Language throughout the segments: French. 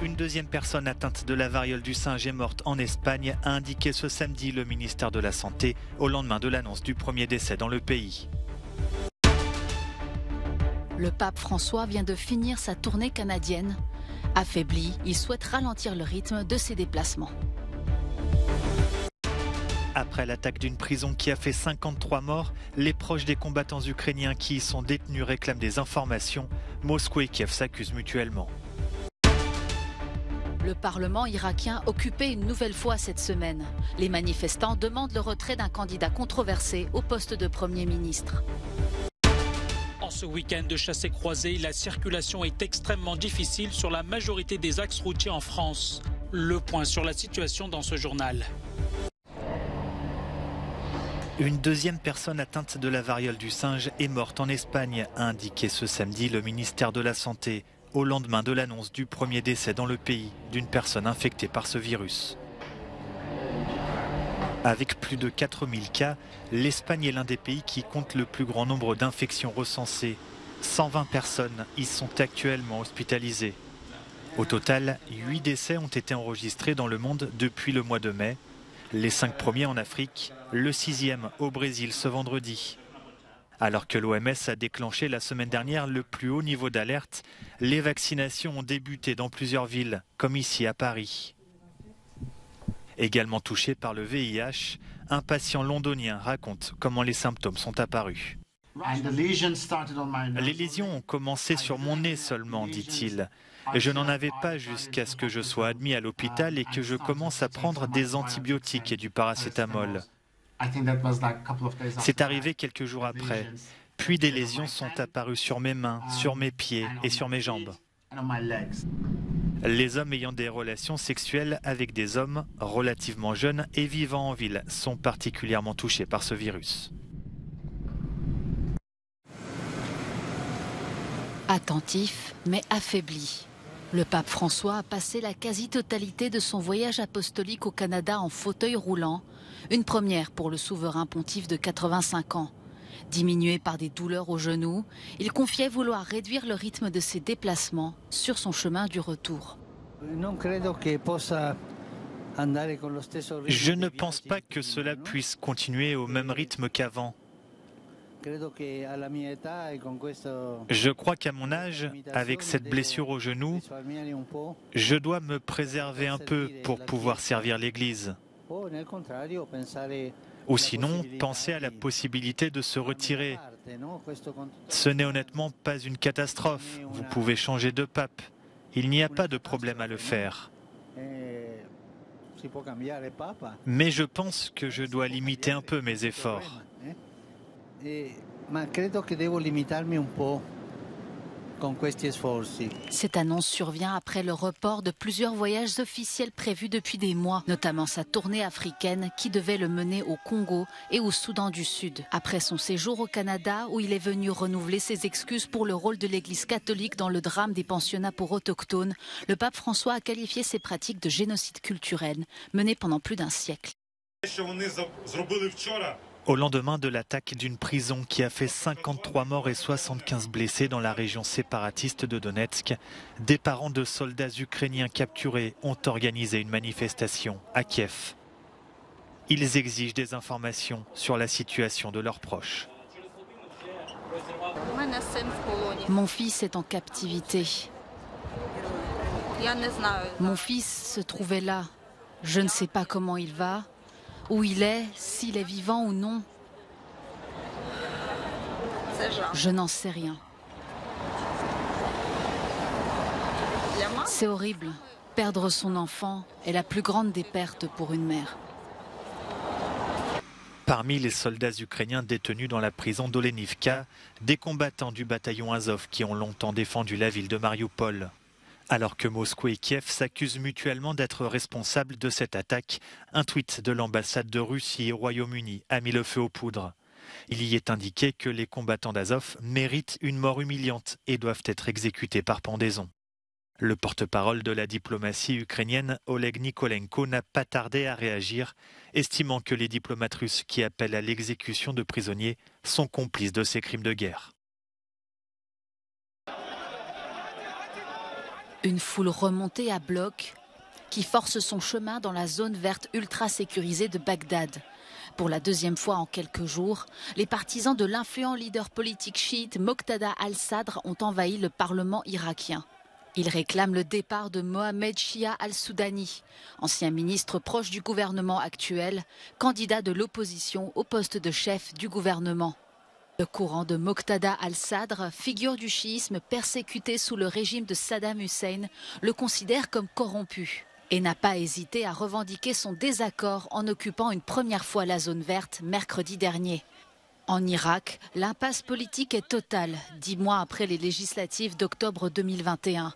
Une deuxième personne atteinte de la variole du singe est morte en Espagne, a indiqué ce samedi le ministère de la Santé au lendemain de l'annonce du premier décès dans le pays. Le pape François vient de finir sa tournée canadienne. Affaibli, il souhaite ralentir le rythme de ses déplacements. Après l'attaque d'une prison qui a fait 53 morts, les proches des combattants ukrainiens qui y sont détenus réclament des informations. Moscou et Kiev s'accusent mutuellement. Le Parlement irakien occupé une nouvelle fois cette semaine. Les manifestants demandent le retrait d'un candidat controversé au poste de Premier ministre. En ce week-end de chassés-croisés, la circulation est extrêmement difficile sur la majorité des axes routiers en France. Le point sur la situation dans ce journal. Une deuxième personne atteinte de la variole du singe est morte en Espagne, a indiqué ce samedi le ministère de la Santé, au lendemain de l'annonce du premier décès dans le pays d'une personne infectée par ce virus. Avec plus de 4000 cas, l'Espagne est l'un des pays qui compte le plus grand nombre d'infections recensées. 120 personnes y sont actuellement hospitalisées. Au total, 8 décès ont été enregistrés dans le monde depuis le mois de mai. Les 5 premiers en Afrique, le 6e au Brésil ce vendredi. Alors que l'OMS a déclenché la semaine dernière le plus haut niveau d'alerte, les vaccinations ont débuté dans plusieurs villes, comme ici à Paris. Également touché par le VIH, un patient londonien raconte comment les symptômes sont apparus. Les lésions ont commencé sur mon nez seulement, dit-il. Je n'en avais pas jusqu'à ce que je sois admis à l'hôpital et que je commence à prendre des antibiotiques et du paracétamol. C'est arrivé quelques jours après. Puis des lésions sont apparues sur mes mains, sur mes pieds et sur mes jambes. Les hommes ayant des relations sexuelles avec des hommes relativement jeunes et vivant en ville sont particulièrement touchés par ce virus. Attentif, mais affaibli. Le pape François a passé la quasi-totalité de son voyage apostolique au Canada en fauteuil roulant, une première pour le souverain pontife de 85 ans. Diminué par des douleurs aux genoux, il confiait vouloir réduire le rythme de ses déplacements sur son chemin du retour. Je ne pense pas que cela puisse continuer au même rythme qu'avant. Je crois qu'à mon âge, avec cette blessure au genou, je dois me préserver un peu pour pouvoir servir l'Église. Ou sinon, penser à la possibilité de se retirer. Ce n'est honnêtement pas une catastrophe. Vous pouvez changer de pape. Il n'y a pas de problème à le faire. Mais je pense que je dois limiter un peu mes efforts. Cette annonce survient après le report de plusieurs voyages officiels prévus depuis des mois, notamment sa tournée africaine qui devait le mener au Congo et au Soudan du Sud. Après son séjour au Canada, où il est venu renouveler ses excuses pour le rôle de l'Église catholique dans le drame des pensionnats pour autochtones, le pape François a qualifié ces pratiques de génocide culturel, mené pendant plus d'un siècle. Au lendemain de l'attaque d'une prison qui a fait 53 morts et 75 blessés dans la région séparatiste de Donetsk, des parents de soldats ukrainiens capturés ont organisé une manifestation à Kiev. Ils exigent des informations sur la situation de leurs proches. Mon fils est en captivité. Mon fils se trouvait là. Je ne sais pas comment il va. Où il est, s'il est vivant ou non. Je n'en sais rien. C'est horrible. Perdre son enfant est la plus grande des pertes pour une mère. Parmi les soldats ukrainiens détenus dans la prison d'Olenivka, des combattants du bataillon Azov qui ont longtemps défendu la ville de Mariupol. Alors que Moscou et Kiev s'accusent mutuellement d'être responsables de cette attaque, un tweet de l'ambassade de Russie au Royaume-Uni a mis le feu aux poudres. Il y est indiqué que les combattants d'Azov méritent une mort humiliante et doivent être exécutés par pendaison. Le porte-parole de la diplomatie ukrainienne, Oleg Nikolenko, n'a pas tardé à réagir, estimant que les diplomates russes qui appellent à l'exécution de prisonniers sont complices de ces crimes de guerre. Une foule remontée à bloc qui force son chemin dans la zone verte ultra sécurisée de Bagdad. Pour la deuxième fois en quelques jours, les partisans de l'influent leader politique chiite Moqtada al-Sadr ont envahi le parlement irakien. Ils réclament le départ de Mohamed Shia al-Soudani, ancien ministre proche du gouvernement actuel, candidat de l'opposition au poste de chef du gouvernement. Le courant de Moqtada al-Sadr, figure du chiisme persécuté sous le régime de Saddam Hussein, le considère comme corrompu et n'a pas hésité à revendiquer son désaccord en occupant une première fois la zone verte mercredi dernier. En Irak, l'impasse politique est totale, 10 mois après les législatives d'octobre 2021.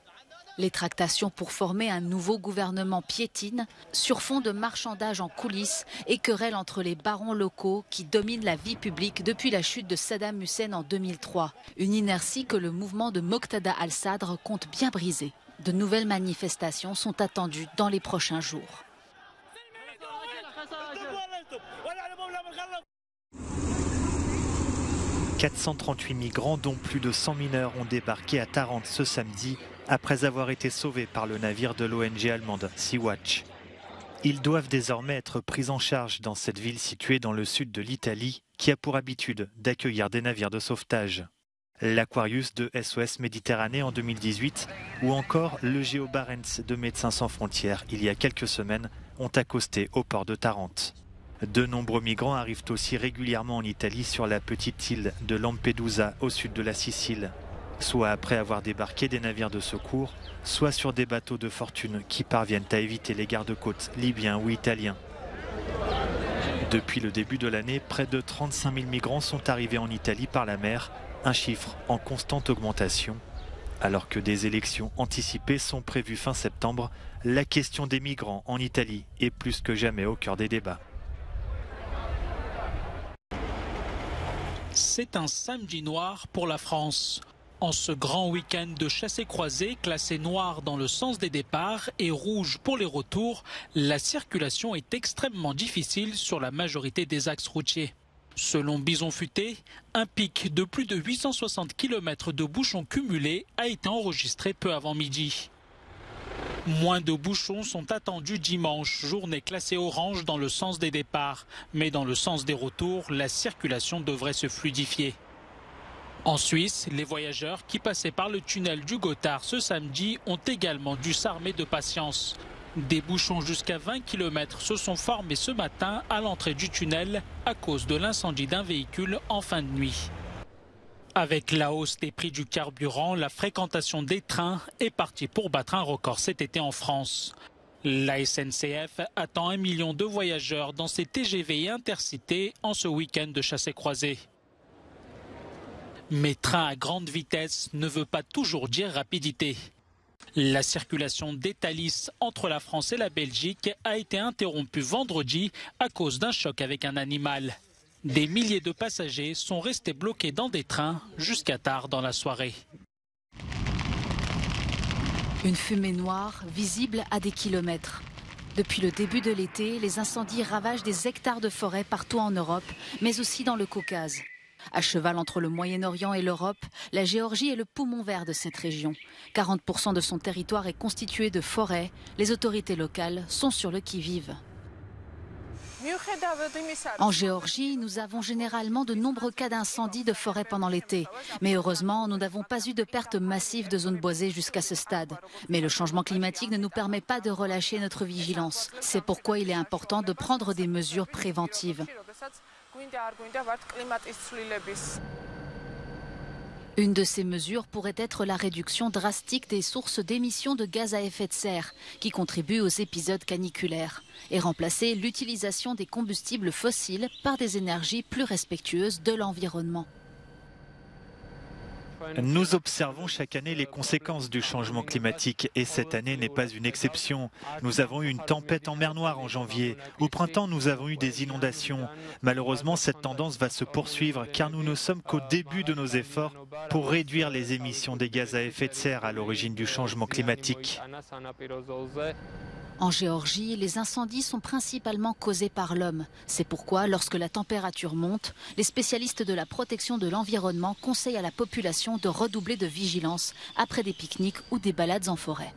Les tractations pour former un nouveau gouvernement piétinent sur fond de marchandage en coulisses et querelles entre les barons locaux qui dominent la vie publique depuis la chute de Saddam Hussein en 2003. Une inertie que le mouvement de Moqtada al-Sadr compte bien briser. De nouvelles manifestations sont attendues dans les prochains jours. « 438 migrants, dont plus de 100 mineurs, ont débarqué à Tarente ce samedi après avoir été sauvés par le navire de l'ONG allemande Sea-Watch. Ils doivent désormais être pris en charge dans cette ville située dans le sud de l'Italie qui a pour habitude d'accueillir des navires de sauvetage. L'Aquarius de SOS Méditerranée en 2018 ou encore le Géo Barents de Médecins sans frontières il y a quelques semaines ont accosté au port de Tarente. De nombreux migrants arrivent aussi régulièrement en Italie sur la petite île de Lampedusa au sud de la Sicile, soit après avoir débarqué des navires de secours, soit sur des bateaux de fortune qui parviennent à éviter les gardes-côtes libyens ou italiens. Depuis le début de l'année, près de 35 000 migrants sont arrivés en Italie par la mer, un chiffre en constante augmentation. Alors que des élections anticipées sont prévues fin septembre, la question des migrants en Italie est plus que jamais au cœur des débats. C'est un samedi noir pour la France. En ce grand week-end de chassés-croisés, classé noir dans le sens des départs et rouge pour les retours, la circulation est extrêmement difficile sur la majorité des axes routiers. Selon Bison Futé, un pic de plus de 860 km de bouchons cumulés a été enregistré peu avant midi. Moins de bouchons sont attendus dimanche, journée classée orange dans le sens des départs. Mais dans le sens des retours, la circulation devrait se fluidifier. En Suisse, les voyageurs qui passaient par le tunnel du Gothard ce samedi ont également dû s'armer de patience. Des bouchons jusqu'à 20 km se sont formés ce matin à l'entrée du tunnel à cause de l'incendie d'un véhicule en fin de nuit. Avec la hausse des prix du carburant, la fréquentation des trains est partie pour battre un record cet été en France. La SNCF attend 1 million de voyageurs dans ses TGV et intercités en ce week-end de chassés-croisés. Mais train à grande vitesse ne veut pas toujours dire rapidité. La circulation des Thalys entre la France et la Belgique a été interrompue vendredi à cause d'un choc avec un animal. Des milliers de passagers sont restés bloqués dans des trains jusqu'à tard dans la soirée. Une fumée noire visible à des kilomètres. Depuis le début de l'été, les incendies ravagent des hectares de forêt partout en Europe, mais aussi dans le Caucase. À cheval entre le Moyen-Orient et l'Europe, la Géorgie est le poumon vert de cette région. 40% de son territoire est constitué de forêts. Les autorités locales sont sur le qui-vive. En Géorgie, nous avons généralement de nombreux cas d'incendie de forêt pendant l'été. Mais heureusement, nous n'avons pas eu de pertes massives de zones boisées jusqu'à ce stade. Mais le changement climatique ne nous permet pas de relâcher notre vigilance. C'est pourquoi il est important de prendre des mesures préventives. Une de ces mesures pourrait être la réduction drastique des sources d'émissions de gaz à effet de serre qui contribuent aux épisodes caniculaires et remplacer l'utilisation des combustibles fossiles par des énergies plus respectueuses de l'environnement. Nous observons chaque année les conséquences du changement climatique et cette année n'est pas une exception. Nous avons eu une tempête en mer Noire en janvier. Au printemps, nous avons eu des inondations. Malheureusement, cette tendance va se poursuivre car nous ne sommes qu'au début de nos efforts pour réduire les émissions des gaz à effet de serre à l'origine du changement climatique. En Géorgie, les incendies sont principalement causés par l'homme. C'est pourquoi, lorsque la température monte, les spécialistes de la protection de l'environnement conseillent à la population de redoubler de vigilance après des pique-niques ou des balades en forêt.